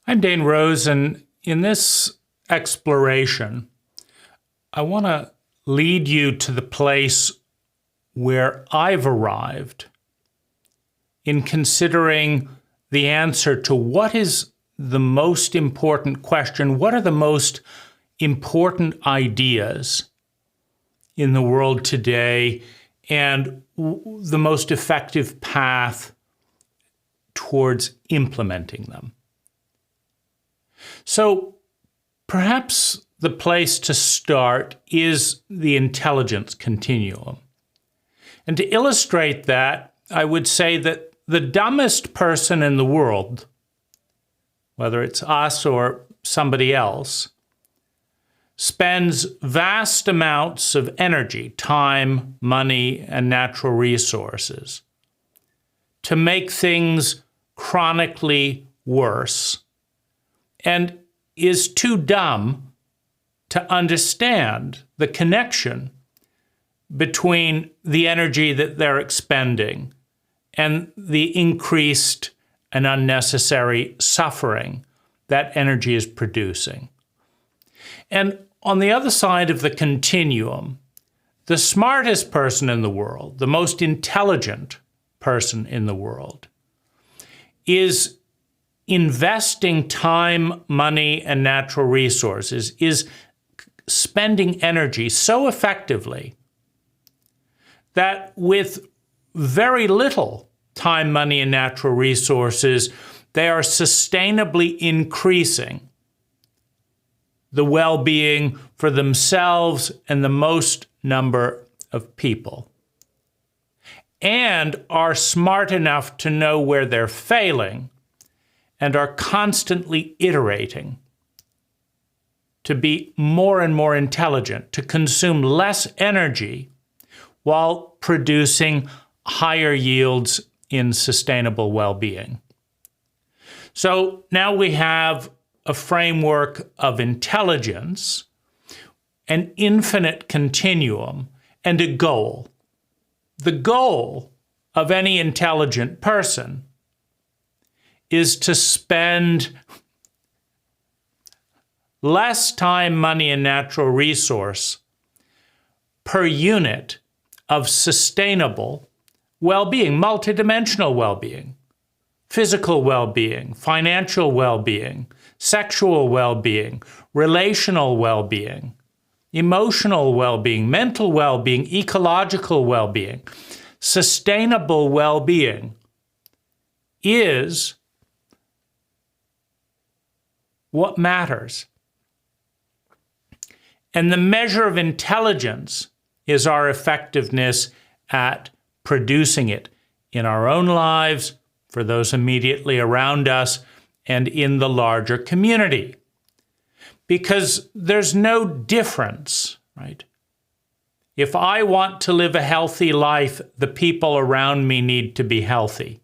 I'm Dane Rose, and in this exploration, I want to lead you to the place where I've arrived in considering the answer to what is the most important question, what are the most important ideas in the world today, and the most effective path towards implementing them. So perhaps the place to start is the intelligence continuum. And to illustrate that, I would say that the dumbest person in the world, whether it's us or somebody else, spends vast amounts of energy, time, money, and natural resources to make things chronically worse, and is too dumb to understand the connection between the energy that they're expending and the increased and unnecessary suffering that energy is producing. And on the other side of the continuum, the smartest person in the world, the most intelligent person in the world, is investing time, money, and natural resources, is spending energy so effectively that with very little time, money, and natural resources, they are sustainably increasing the well-being for themselves and the most number of people, and are smart enough to know where they're failing and are constantly iterating to be more and more intelligent, to consume less energy while producing higher yields in sustainable well-being. So now we have a framework of intelligence, an infinite continuum, and a goal. The goal of any intelligent person is to spend less time, money, and natural resource per unit of sustainable well-being, multidimensional well-being, physical well-being, financial well-being, sexual well-being, relational well-being, emotional well-being, mental well-being, ecological well-being. Sustainable well-being is what matters. And the measure of intelligence is our effectiveness at producing it in our own lives, for those immediately around us, and in the larger community. Because there's no difference, right? If I want to live a healthy life, the people around me need to be healthy.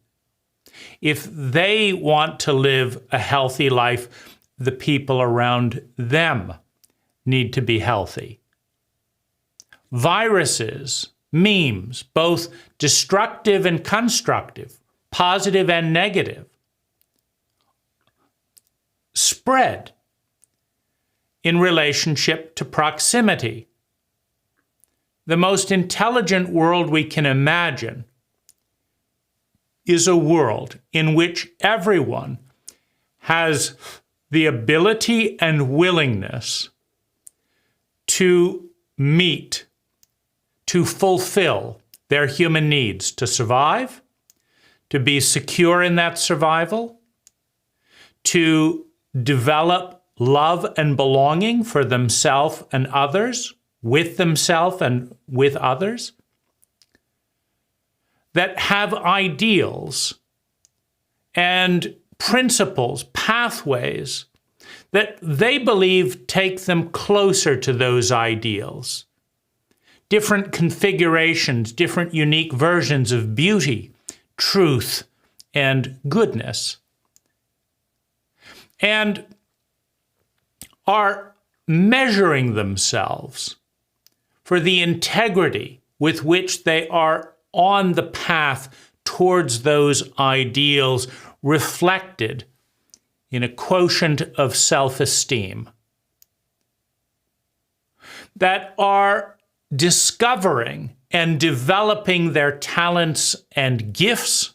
If they want to live a healthy life, the people around them need to be healthy. Viruses, memes, both destructive and constructive, positive and negative, spread in relationship to proximity. The most intelligent world we can imagine is a world in which everyone has the ability and willingness to meet, to fulfill their human needs, to survive, to be secure in that survival, to develop love and belonging for themselves and others, with themselves and with others, that have ideals and principles, pathways that they believe take them closer to those ideals. Different configurations, different unique versions of beauty, truth, and goodness. And are measuring themselves for the integrity with which they are on the path towards those ideals reflected in a quotient of self-esteem, that are discovering and developing their talents and gifts,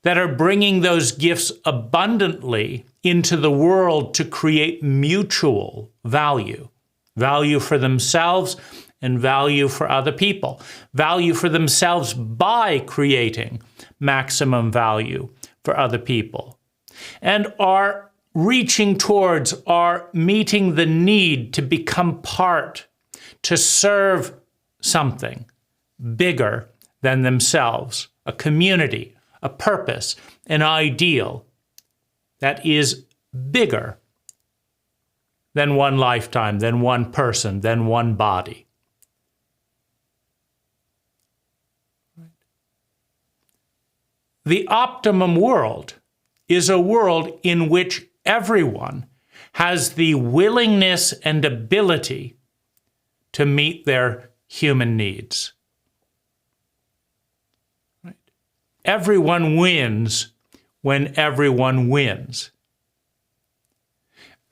that are bringing those gifts abundantly into the world to create mutual value, value for themselves and value for other people, value for themselves by creating maximum value for other people, and are reaching towards, are meeting the need to become part, to serve something bigger than themselves, a community, a purpose, an ideal that is bigger than one lifetime, than one person, than one body. The optimum world is a world in which everyone has the willingness and ability to meet their human needs. Right? Everyone wins when everyone wins.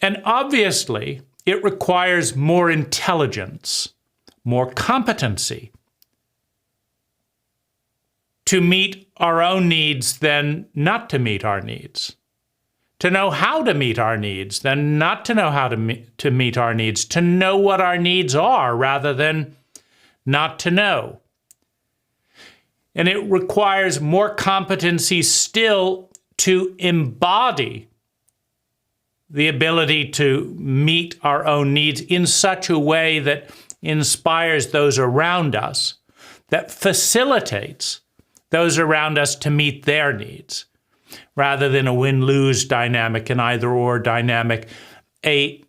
And obviously, it requires more intelligence, more competency to meet our own needs than not to meet our needs. To know how to meet our needs than not to know how to meet our needs. To know what our needs are rather than not to know. And it requires more competency still to embody the ability to meet our own needs in such a way that inspires those around us, that facilitates those around us to meet their needs, rather than a win-lose dynamic, an either-or dynamic, a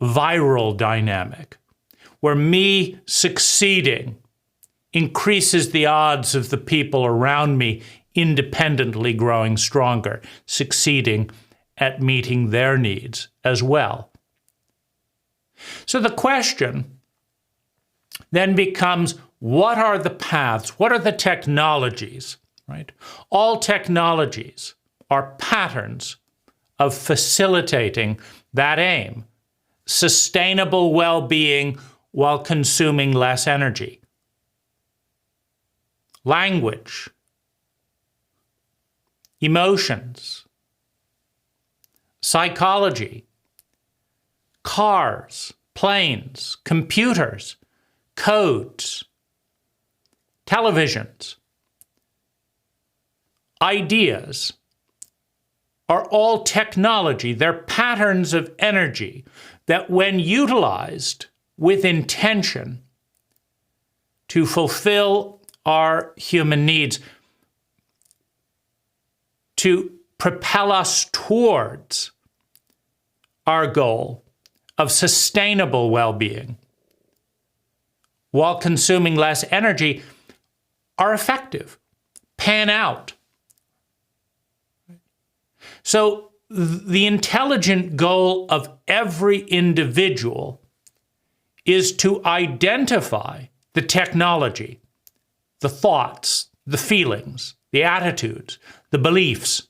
viral dynamic, where me succeeding increases the odds of the people around me independently growing stronger, succeeding at meeting their needs as well. So the question then becomes, what are the paths? What are the technologies? Right? All technologies are patterns of facilitating that aim, sustainable well-being while consuming less energy. Language, emotions, psychology, cars, planes, computers, codes, televisions, ideas are all technology. They're patterns of energy that, when utilized with intention to fulfill our human needs, to propel us towards our goal of sustainable well-being while consuming less energy, are effective, pan out. So the intelligent goal of every individual is to identify the technology, the thoughts, the feelings, the attitudes, the beliefs,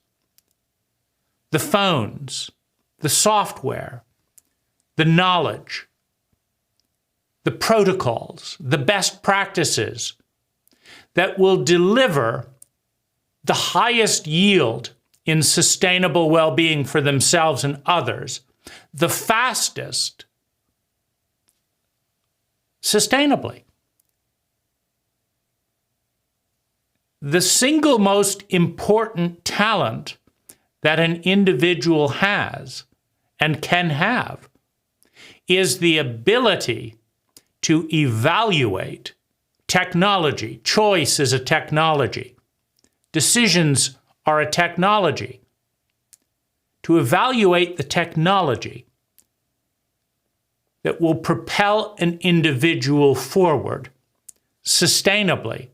the phones, the software, the knowledge, the protocols, the best practices that will deliver the highest yield in sustainable well-being for themselves and others, the fastest, sustainably. The single most important talent that an individual has and can have is the ability to evaluate technology. Choice is a technology. Decisions are a technology. To evaluate the technology that will propel an individual forward sustainably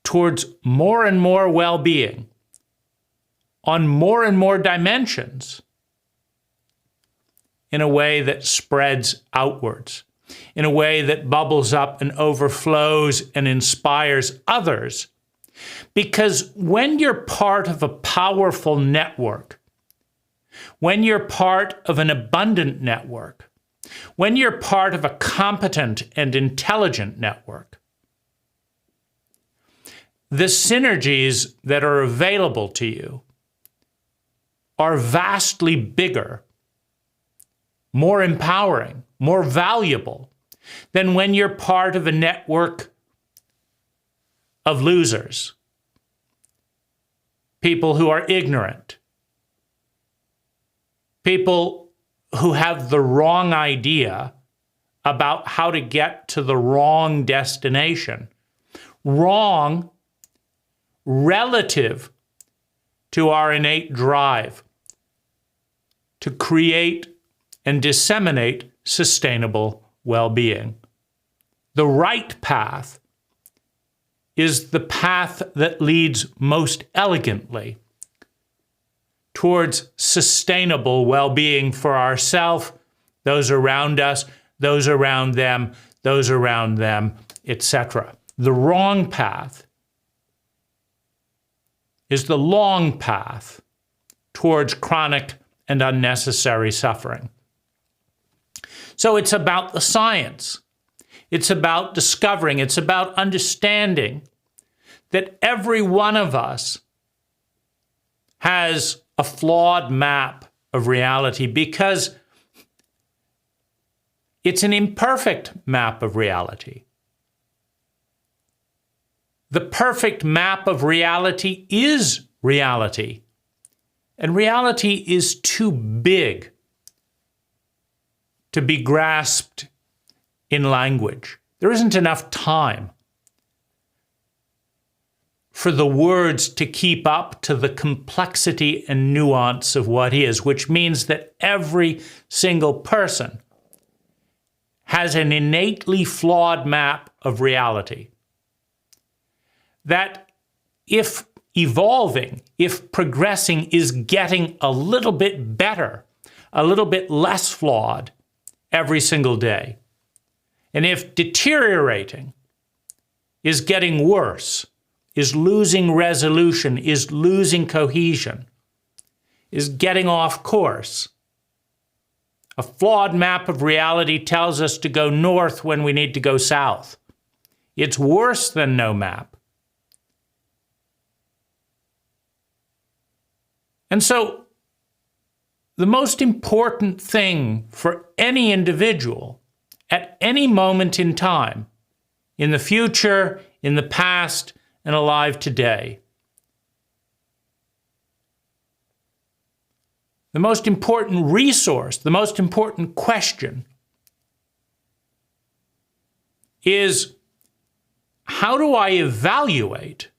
towards more and more well-being on more and more dimensions in a way that spreads outwards, in a way that bubbles up and overflows and inspires others Because when you're part of a powerful network, when you're part of an abundant network, when you're part of a competent and intelligent network, the synergies that are available to you are vastly bigger, more empowering, more valuable than when you're part of a network of losers, people who are ignorant, people who have the wrong idea about how to get to the wrong destination. Wrong relative to our innate drive to create and disseminate sustainable well-being. The right path is the path that leads most elegantly towards sustainable well-being for ourselves, those around us, those around them, those around them, etc. The wrong path is the long path towards chronic and unnecessary suffering. So it's about the science. It's about discovering. It's about understanding that every one of us has a flawed map of reality because it's an imperfect map of reality. The perfect map of reality is reality. And reality is too big to be grasped in language. There isn't enough time for the words to keep up to the complexity and nuance of what is, which means that every single person has an innately flawed map of reality. That if evolving, if progressing, is getting a little bit better, a little bit less flawed every single day. And if deteriorating is getting worse, is losing resolution, is losing cohesion, is getting off course. A flawed map of reality tells us to go north when we need to go south. It's worse than no map. And so, the most important thing for any individual at any moment in time, in the future, in the past, and alive today, the most important resource, the most important question is, how do I evaluate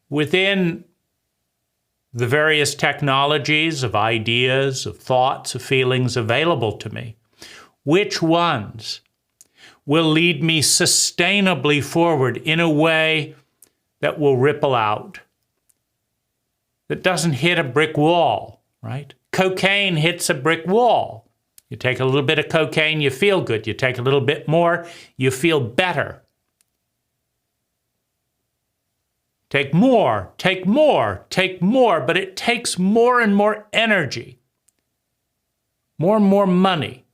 within the various technologies of ideas, of thoughts, of feelings available to me, which ones will lead me sustainably forward in a way that will ripple out, that doesn't hit a brick wall, right? Cocaine hits a brick wall. You take a little bit of cocaine, you feel good. You take a little bit more, you feel better. Take more, take more, take more, but it takes more and more energy, more and more money,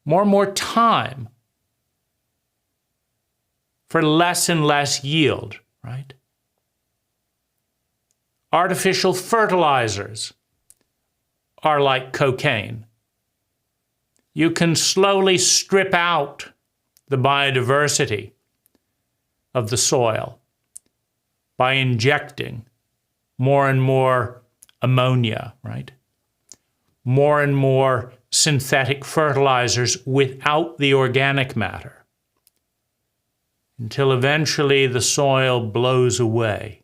more and more time for less and less yield, right? Artificial fertilizers are like cocaine. You can slowly strip out the biodiversity of the soil by injecting more and more ammonia, right? More and more synthetic fertilizers without the organic matter, until eventually the soil blows away.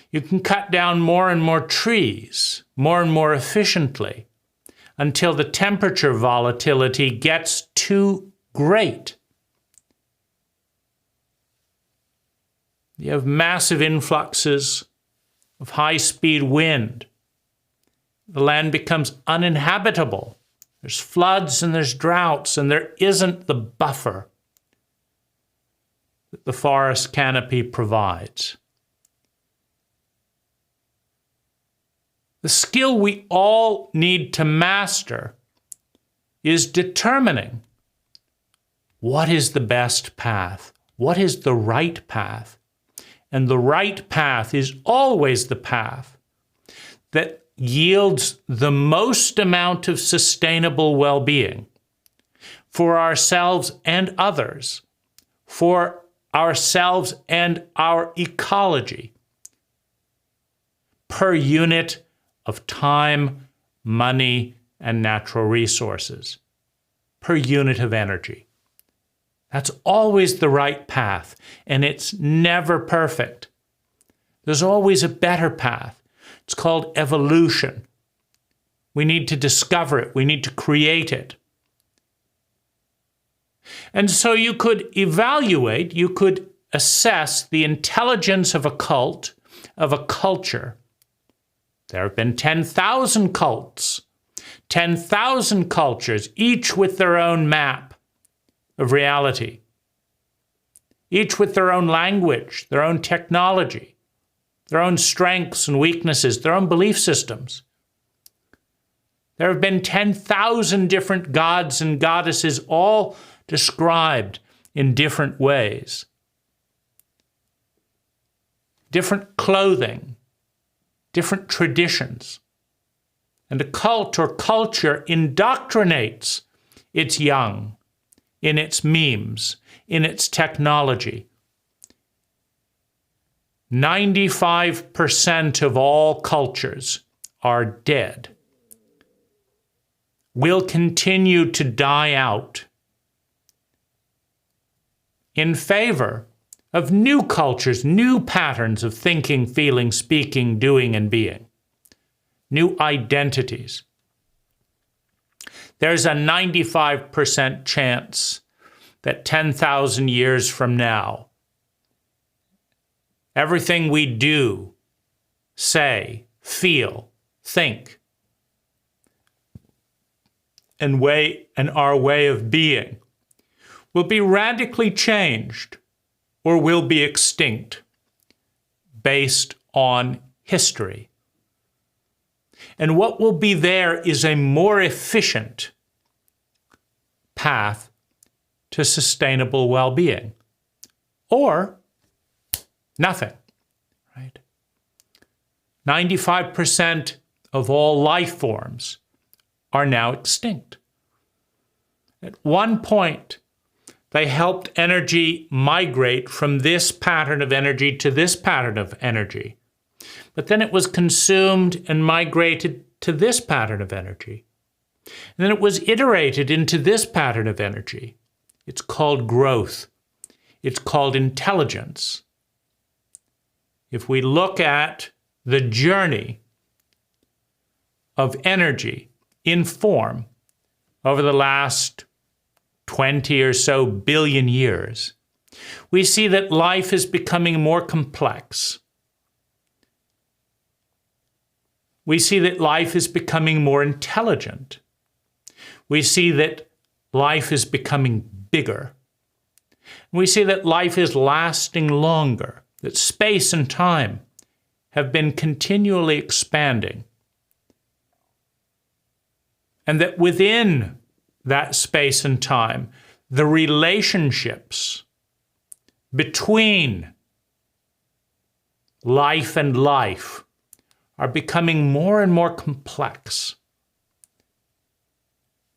You can cut down more and more trees, more and more efficiently, until the temperature volatility gets too great. You have massive influxes of high-speed wind. The land becomes uninhabitable. There's floods and there's droughts, and there isn't the buffer that the forest canopy provides. The skill we all need to master is determining what is the best path, what is the right path. And the right path is always the path that yields the most amount of sustainable well-being for ourselves and others, for ourselves and our ecology, per unit of time, money, and natural resources, per unit of energy. That's always the right path, and it's never perfect. There's always a better path. It's called evolution. We need to discover it. We need to create it. And so you could evaluate, you could assess the intelligence of a cult, of a culture. There have been 10,000 cults, 10,000 cultures, each with their own map of reality, each with their own language, their own technology, their own strengths and weaknesses, their own belief systems. There have been 10,000 different gods and goddesses, all described in different ways. Different clothing, different traditions. And a cult or culture indoctrinates its young in its memes, in its technology. 95% of all cultures are dead, will continue to die out in favor of new cultures, new patterns of thinking, feeling, speaking, doing, and being, new identities. There's a 95% chance that 10,000 years from now, everything we do, say, feel, think, and our way of being will be radically changed or will be extinct based on history. And what will be there is a more efficient path to sustainable well-being, or nothing, right? 95% of all life forms are now extinct. At one point, they helped energy migrate from this pattern of energy to this pattern of energy. But then it was consumed and migrated to this pattern of energy. And then it was iterated into this pattern of energy. It's called growth. It's called intelligence. If we look at the journey of energy in form over the last 20 or so billion years, we see that life is becoming more complex. We see that life is becoming more intelligent. We see that life is becoming bigger. We see that life is lasting longer, that space and time have been continually expanding, and that within that space and time, the relationships between life and life are becoming more and more complex,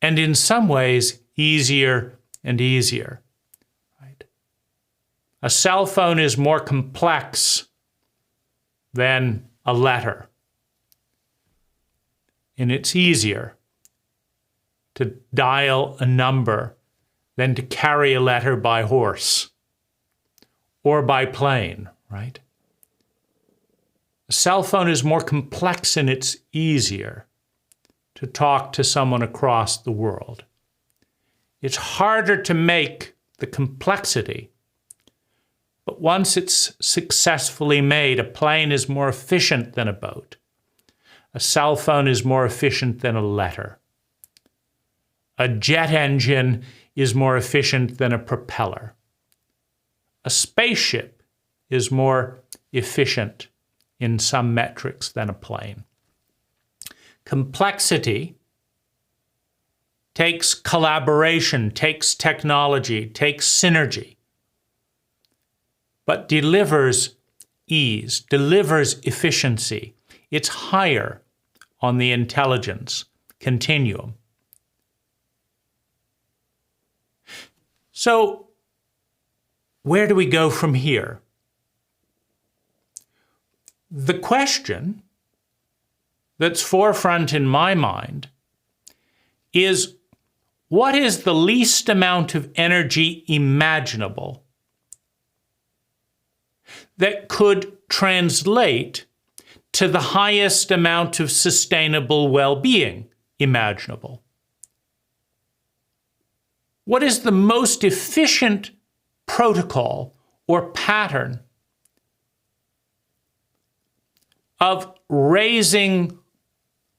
and in some ways easier and easier. Right? A cell phone is more complex than a letter, and it's easier to dial a number than to carry a letter by horse or by plane, right? A cell phone is more complex and it's easier to talk to someone across the world. It's harder to make the complexity, but once it's successfully made, a plane is more efficient than a boat. A cell phone is more efficient than a letter. A jet engine is more efficient than a propeller. a spaceship is more efficient in some metrics than a plane. Complexity takes collaboration, takes technology, takes synergy, but delivers ease, delivers efficiency. It's higher on the intelligence continuum. So, where do we go from here? The question that's forefront in my mind is, what is the least amount of energy imaginable that could translate to the highest amount of sustainable well-being imaginable? What is the most efficient protocol or pattern of raising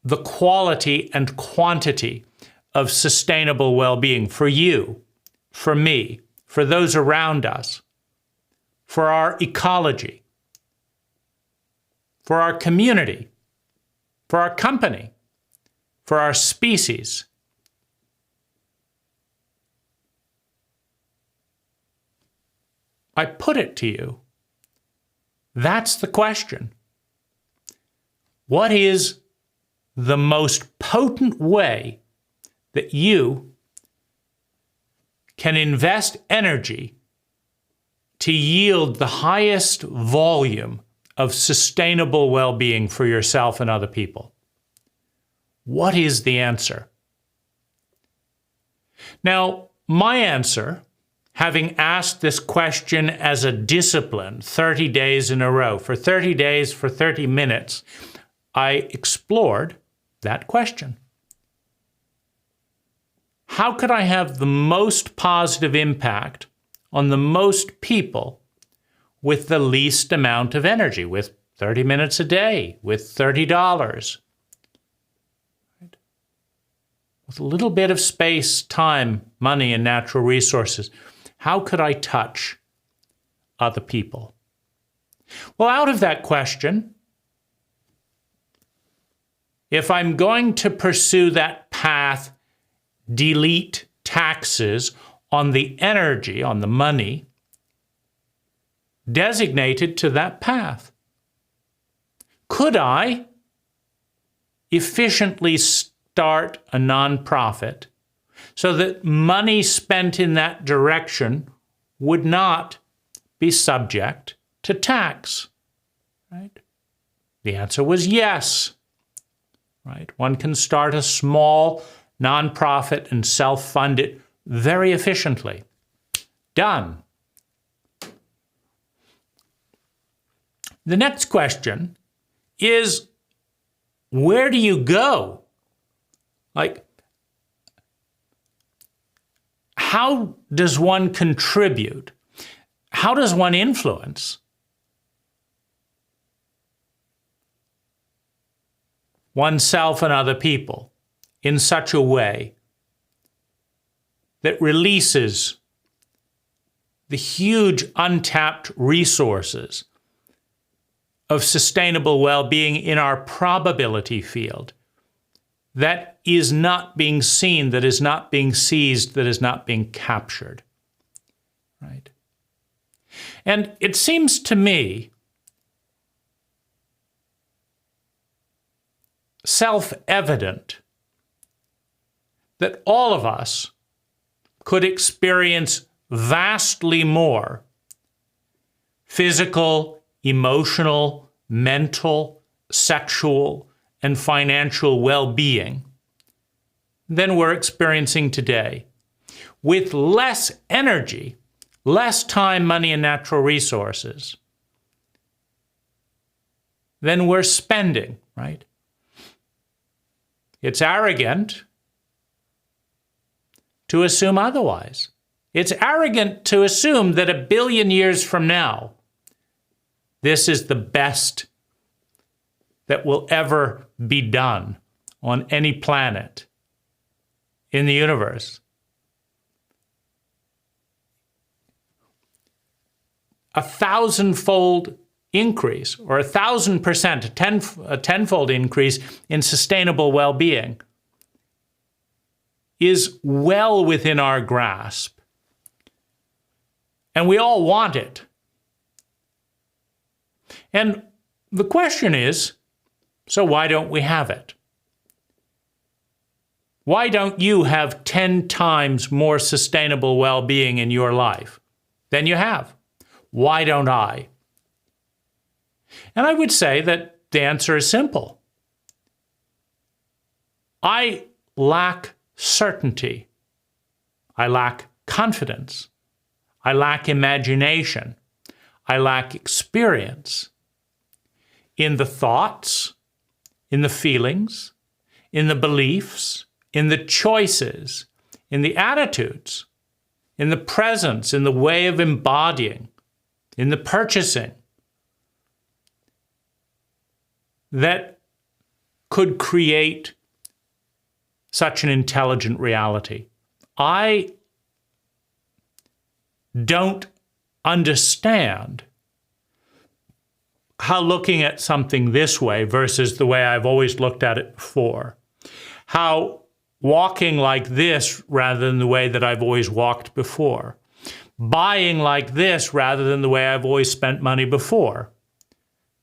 the quality and quantity of sustainable well-being for you, for me, for those around us, for our ecology, for our community, for our company, for our species? I put it to you, that's the question. What is the most potent way that you can invest energy to yield the highest volume of sustainable well-being for yourself and other people? What is the answer? Now, my answer, having asked this question as a discipline 30 days in a row, for 30 days, for 30 minutes, I explored that question. How could I have the most positive impact on the most people with the least amount of energy, with 30 minutes a day, with $30, right? With a little bit of space, time, money, and natural resources? How could I touch other people? Well, out of that question, if I'm going to pursue that path, delete taxes on the energy, on the money, designated to that path, could I efficiently start a nonprofit so that money spent in that direction would not be subject to tax? Right? The answer was yes. Right? One can start a small nonprofit and self-fund it very efficiently. Done. The next question is, where do you go? Like, how does one contribute? How does one influence oneself and other people in such a way that releases the huge untapped resources of sustainable well-being in our probability field that is not being seen, that is not being seized, that is not being captured, right? And it seems to me self-evident that all of us could experience vastly more physical, emotional, mental, sexual, and financial well-being than we're experiencing today, with less energy, less time, money, and natural resources than we're spending, right? It's arrogant to assume otherwise. It's arrogant to assume that 1 billion years from now, this is the best that will ever be done on any planet in the universe. a 1,000-fold increase or 1,000%, a tenfold increase in sustainable well-being is well within our grasp. And we all want it. And the question is, so why don't we have it? Why don't you have 10 times more sustainable well-being in your life than you have? Why don't I? And I would say that the answer is simple. I lack certainty. I lack confidence. I lack imagination. I lack experience in the thoughts, in the feelings, in the beliefs, in the choices, in the attitudes, in the presence, in the way of embodying, in the purchasing that could create such an intelligent reality. I don't understand how looking at something this way versus the way I've always looked at it before, how walking like this rather than the way that I've always walked before, buying like this rather than the way I've always spent money before,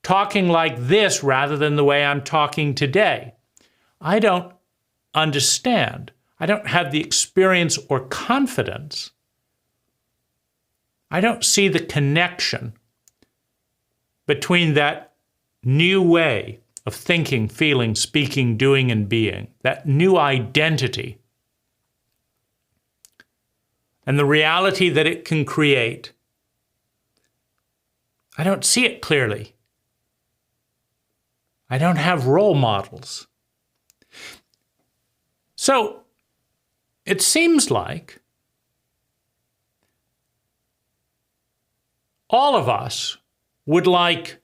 talking like this rather than the way I'm talking today. I don't understand. I don't have the experience or confidence. I don't see the connection between that new way of thinking, feeling, speaking, doing, and being, that new identity, and the reality that it can create. I don't see it clearly. I don't have role models. So it seems like all of us would like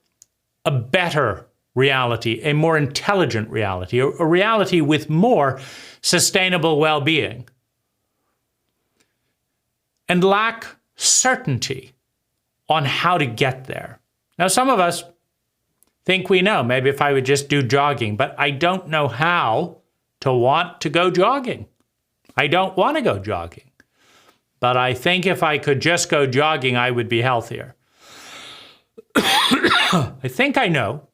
a better reality, a more intelligent reality, a reality with more sustainable well-being, and lack certainty on how to get there. Now, some of us think we know, maybe if I would just do jogging, but I don't know how to want to go jogging. I don't want to go jogging. But I think if I could just go jogging, I would be healthier. I think I know,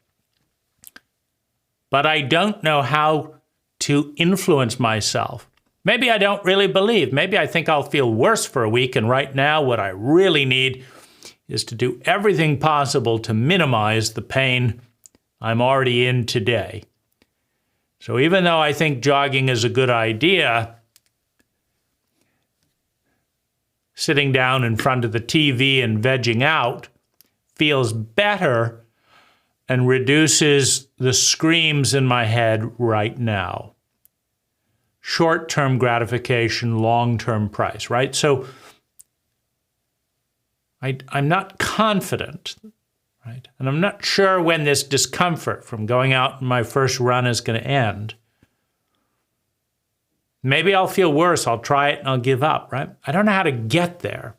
but I don't know how to influence myself. Maybe I don't really believe. Maybe I think I'll feel worse for a week, and right now what I really need is to do everything possible to minimize the pain I'm already in today. So even though I think jogging is a good idea, sitting down in front of the TV and vegging out feels better and reduces the screams in my head right now. Short-term gratification, long-term price, right? So I'm not confident, right? And I'm not sure when this discomfort from going out on my first run is going to end. Maybe I'll feel worse. I'll try it and I'll give up, right? I don't know how to get there.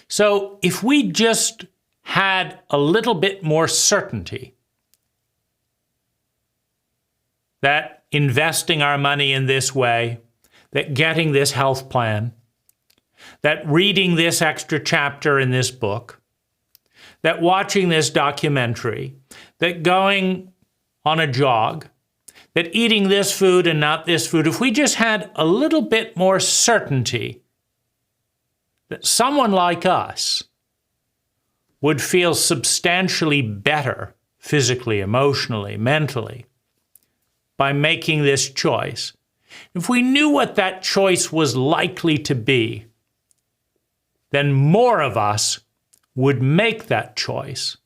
So if we just had a little bit more certainty that investing our money in this way, that getting this health plan, that reading this extra chapter in this book, that watching this documentary, that going on a jog, that eating this food and not this food, if we just had a little bit more certainty that someone like us would feel substantially better physically, emotionally, mentally by making this choice. If we knew what that choice was likely to be, then more of us would make that choice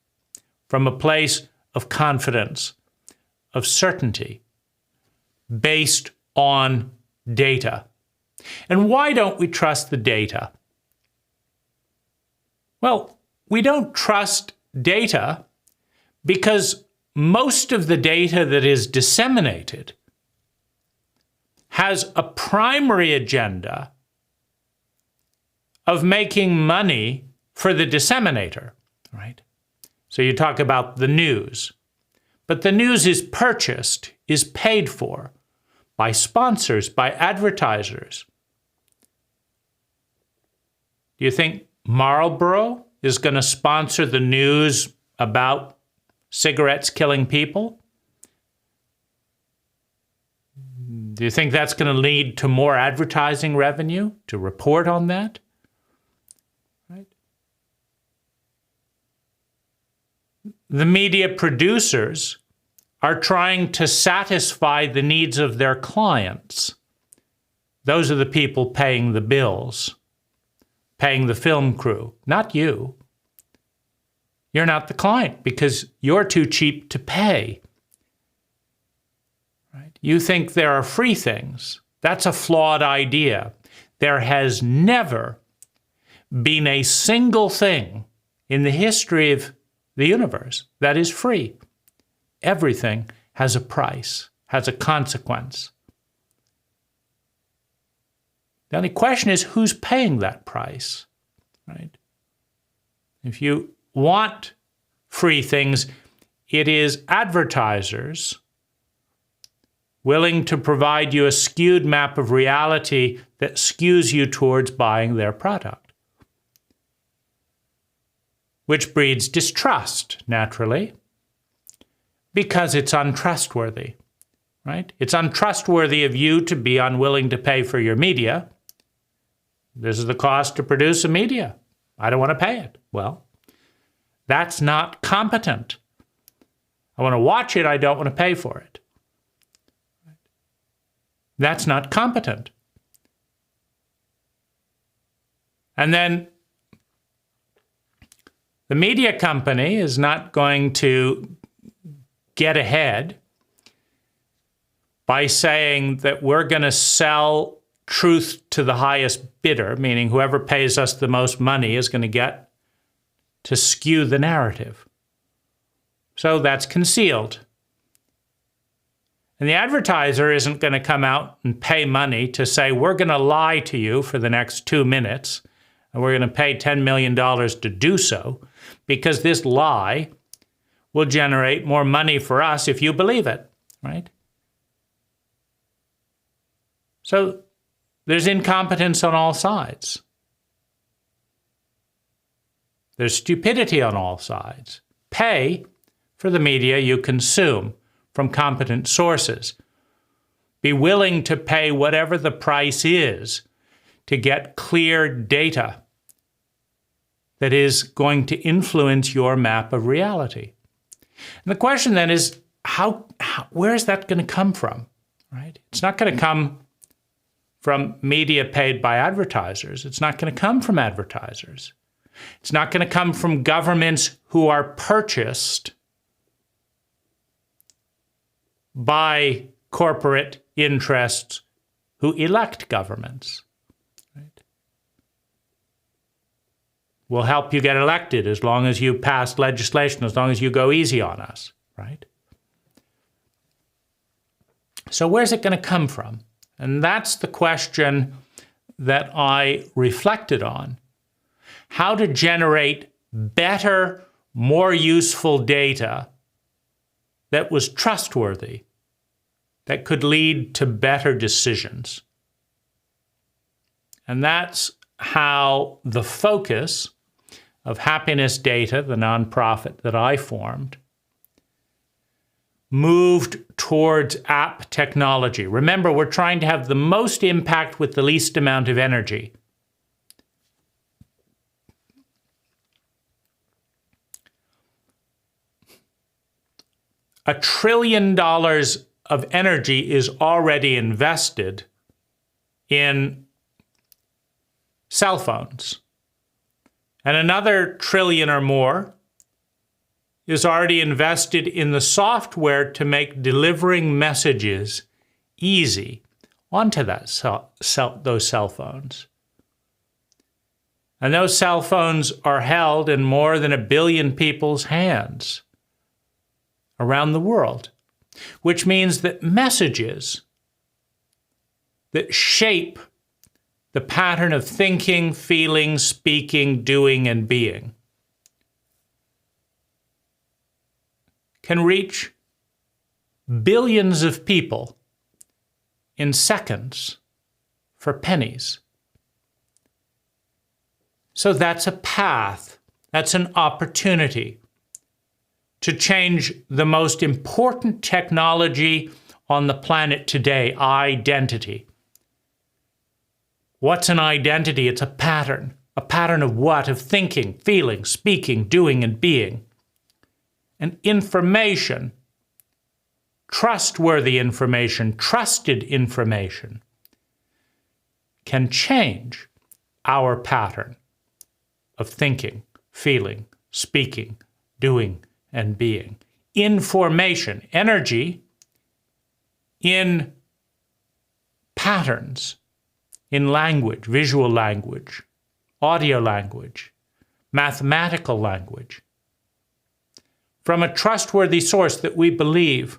from a place of confidence, of certainty, based on data. And why don't we trust the data? Well, we don't trust data because most of the data that is disseminated has a primary agenda of making money for the disseminator, right? So you talk about the news. But the news is purchased, is paid for by sponsors, by advertisers. Do you think Marlboro is going to sponsor the news about cigarettes killing people? Do you think that's going to lead to more advertising revenue to report on that? Right? The media producers are trying to satisfy the needs of their clients. Those are the people paying the bills, paying the film crew, not you. You're not the client because you're too cheap to pay. Right? You think there are free things. That's a flawed idea. There has never been a single thing in the history of the universe that is free. Everything has a price, has a consequence. The only question is who's paying that price, right? If you want free things, it is advertisers willing to provide you a skewed map of reality that skews you towards buying their product, which breeds distrust, naturally, because it's untrustworthy, right? It's untrustworthy of you to be unwilling to pay for your media. This is the cost to produce a media. I don't want to pay it. Well, that's not competent. I want to watch it. I don't want to pay for it. That's not competent. And then the media company is not going to get ahead by saying that we're going to sell truth to the highest bidder, meaning whoever pays us the most money is going to get to skew the narrative. So that's concealed. And the advertiser isn't going to come out and pay money to say, we're going to lie to you for the next 2 minutes, and we're going to pay $10 million to do so, because this lie will generate more money for us if you believe it, right? So there's incompetence on all sides. There's stupidity on all sides. Pay for the media you consume from competent sources. Be willing to pay whatever the price is to get clear data that is going to influence your map of reality. And the question then is, where is that going to come from, right? It's not going to come from media paid by advertisers. It's not going to come from advertisers. It's not going to come from governments who are purchased by corporate interests who elect governments. Right? We'll help you get elected as long as you pass legislation, as long as you go easy on us, right? So where's it going to come from? And that's the question that I reflected on. How to generate better, more useful data that was trustworthy, that could lead to better decisions. And that's how the focus of Happiness Data, the nonprofit that I formed, moved towards app technology. Remember, we're trying to have the most impact with the least amount of energy. $1 trillion of energy is already invested in cell phones. And another trillion or more is already invested in the software to make delivering messages easy onto those cell phones. And those cell phones are held in more than 1 billion people's hands around the world, which means that messages that shape the pattern of thinking, feeling, speaking, doing, and being, can reach billions of people in seconds for pennies. So that's a path, that's an opportunity to change the most important technology on the planet today, identity. What's an identity? It's a pattern. A pattern of what? Of thinking, feeling, speaking, doing, and being. And information, trustworthy information, trusted information, can change our pattern of thinking, feeling, speaking, doing, and being. Information, energy, in patterns, in language, visual language, audio language, mathematical language, from a trustworthy source that we believe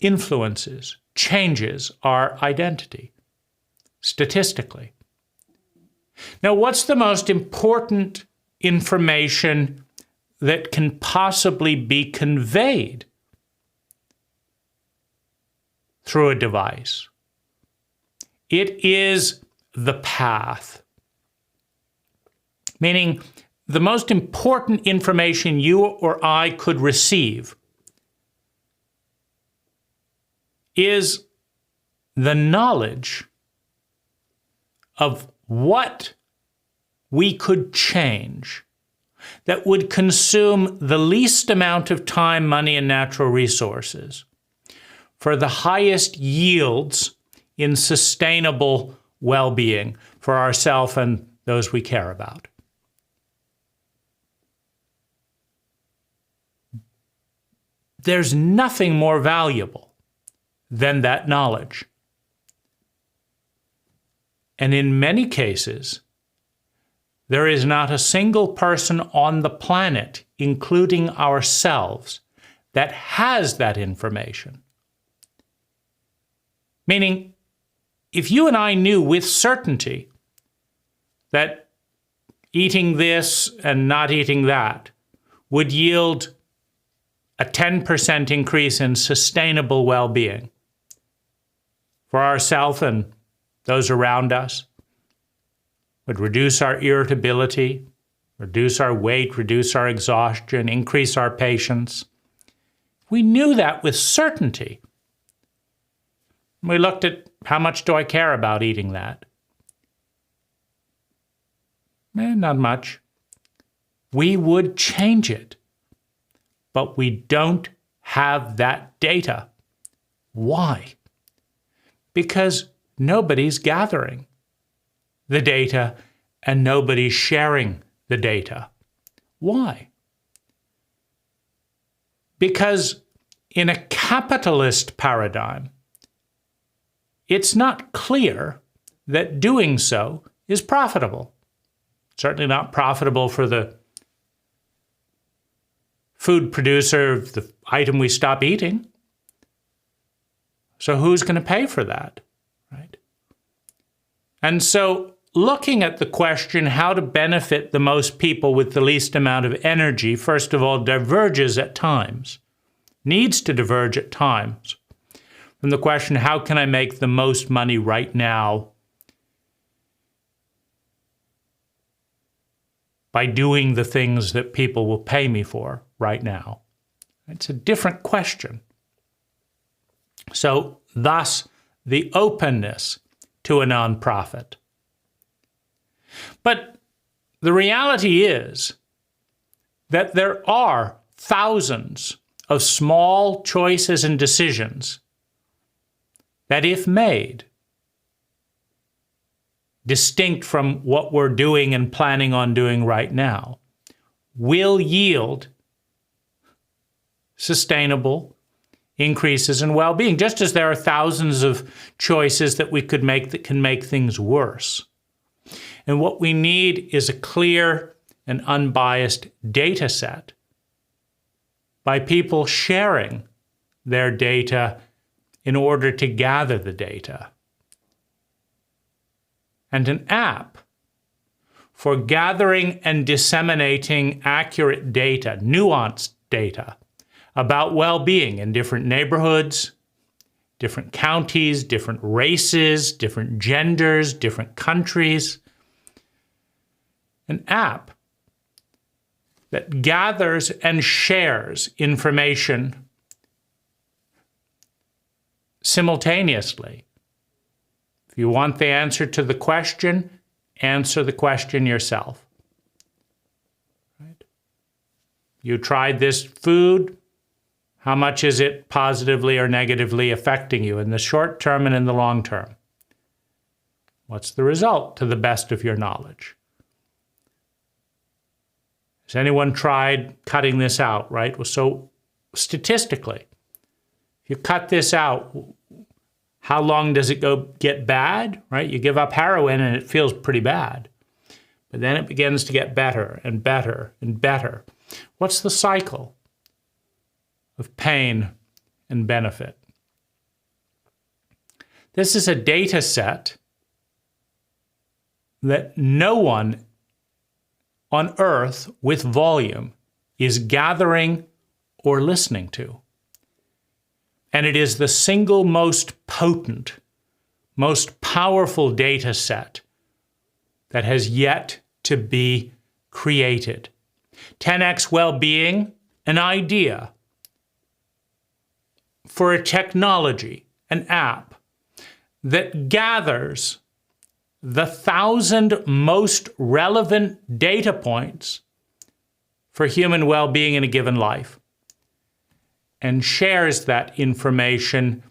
influences, changes our identity, statistically. Now, what's the most important information that can possibly be conveyed through a device? It is the path. Meaning, the most important information you or I could receive is the knowledge of what we could change that would consume the least amount of time, money, and natural resources for the highest yields in sustainable well-being for ourselves and those we care about. There's nothing more valuable than that knowledge. And in many cases, there is not a single person on the planet, including ourselves, that has that information. Meaning, if you and I knew with certainty that eating this and not eating that would yield a 10% increase in sustainable well-being for ourselves and those around us, would reduce our irritability, reduce our weight, reduce our exhaustion, increase our patience. We knew that with certainty. We looked at how much do I care about eating that? Not much. We would change it, but we don't have that data. Why? Because nobody's gathering the data and nobody's sharing the data. Why? Because in a capitalist paradigm, it's not clear that doing so is profitable. Certainly not profitable for the food producer of the item we stop eating. So who's going to pay for that, right? And so looking at the question how to benefit the most people with the least amount of energy, first of all, diverges at times, needs to diverge at times from the question, how can I make the most money right now by doing the things that people will pay me for right now? It's a different question. So thus, the openness to a nonprofit. But the reality is that there are thousands of small choices and decisions that, if made, distinct from what we're doing and planning on doing right now, will yield sustainable increases in well-being, just as there are thousands of choices that we could make that can make things worse. And what we need is a clear and unbiased data set by people sharing their data in order to gather the data. and an app for gathering and disseminating accurate data, nuanced data about well-being in different neighborhoods, different counties, different races, different genders, different countries. An app that gathers and shares information simultaneously. If you want the answer to the question, answer the question yourself. Right? You tried this food. How much is it positively or negatively affecting you in the short term and in the long term? What's the result to the best of your knowledge? Has anyone tried cutting this out, right? Well, so statistically, if you cut this out, how long does it get bad, right? You give up heroin and it feels pretty bad. But then it begins to get better and better and better. What's the cycle of pain and benefit? This is a data set that no one on earth with volume is gathering or listening to. And it is the single most potent, most powerful data set that has yet to be created. 10x well-being, an idea for a technology, an app that gathers the 1,000 most relevant data points for human well-being in a given life and shares that information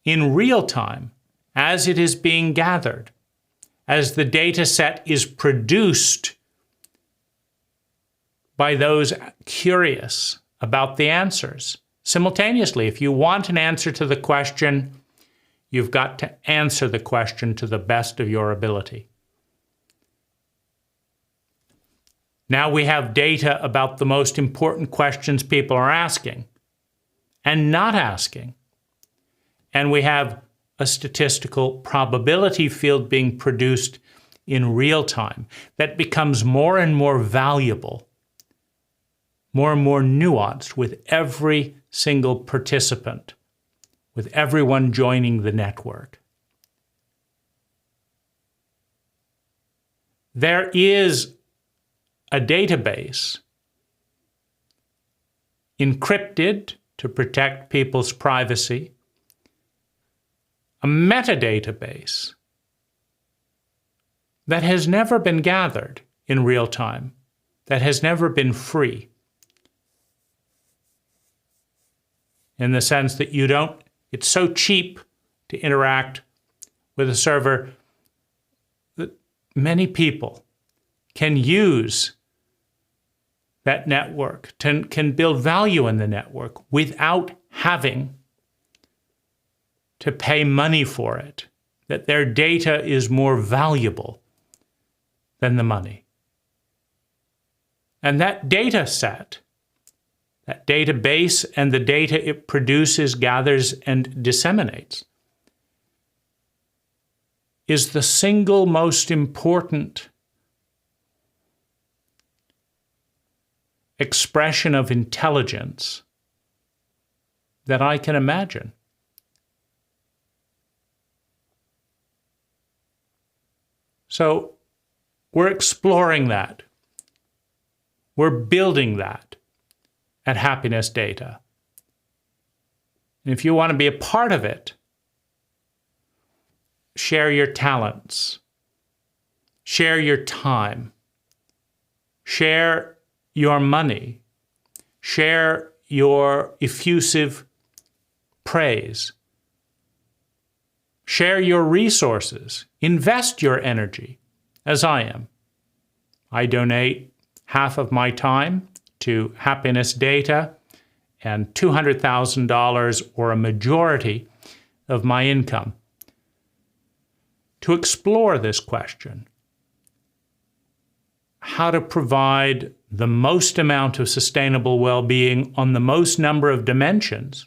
in real time as it is being gathered, as the data set is produced by those curious about the answers. Simultaneously, if you want an answer to the question, you've got to answer the question to the best of your ability. Now we have data about the most important questions people are asking and not asking. And we have a statistical probability field being produced in real time that becomes more and more valuable, more and more nuanced with every single participant, with everyone joining the network. There is a database encrypted to protect people's privacy, a metadatabase that has never been gathered in real time, that has never been free, in the sense that it's so cheap to interact with a server that many people can use that network, can build value in the network without having to pay money for it, that their data is more valuable than the money. And that data set, that database and the data it produces, gathers, and disseminates is the single most important expression of intelligence that I can imagine. So we're exploring that. We're building that at Happiness Data. And if you want to be a part of it, share your talents, share your time, share your money, share your effusive praise, share your resources, invest your energy, as I am. I donate half of my time to Happiness Data and $200,000 or a majority of my income to explore this question. How to provide the most amount of sustainable well-being on the most number of dimensions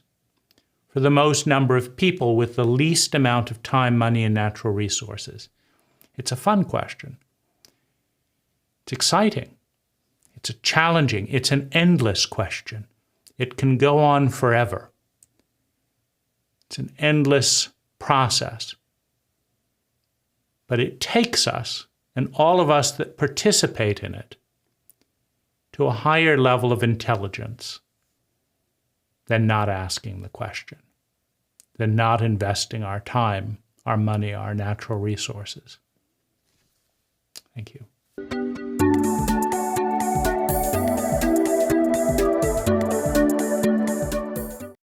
for the most number of people with the least amount of time, money, and natural resources. It's a fun question. It's exciting. It's a challenging, it's an endless question. It can go on forever. It's an endless process. But it takes us, and all of us that participate in it, to a higher level of intelligence than not asking the question, than not investing our time, our money, our natural resources. Thank you.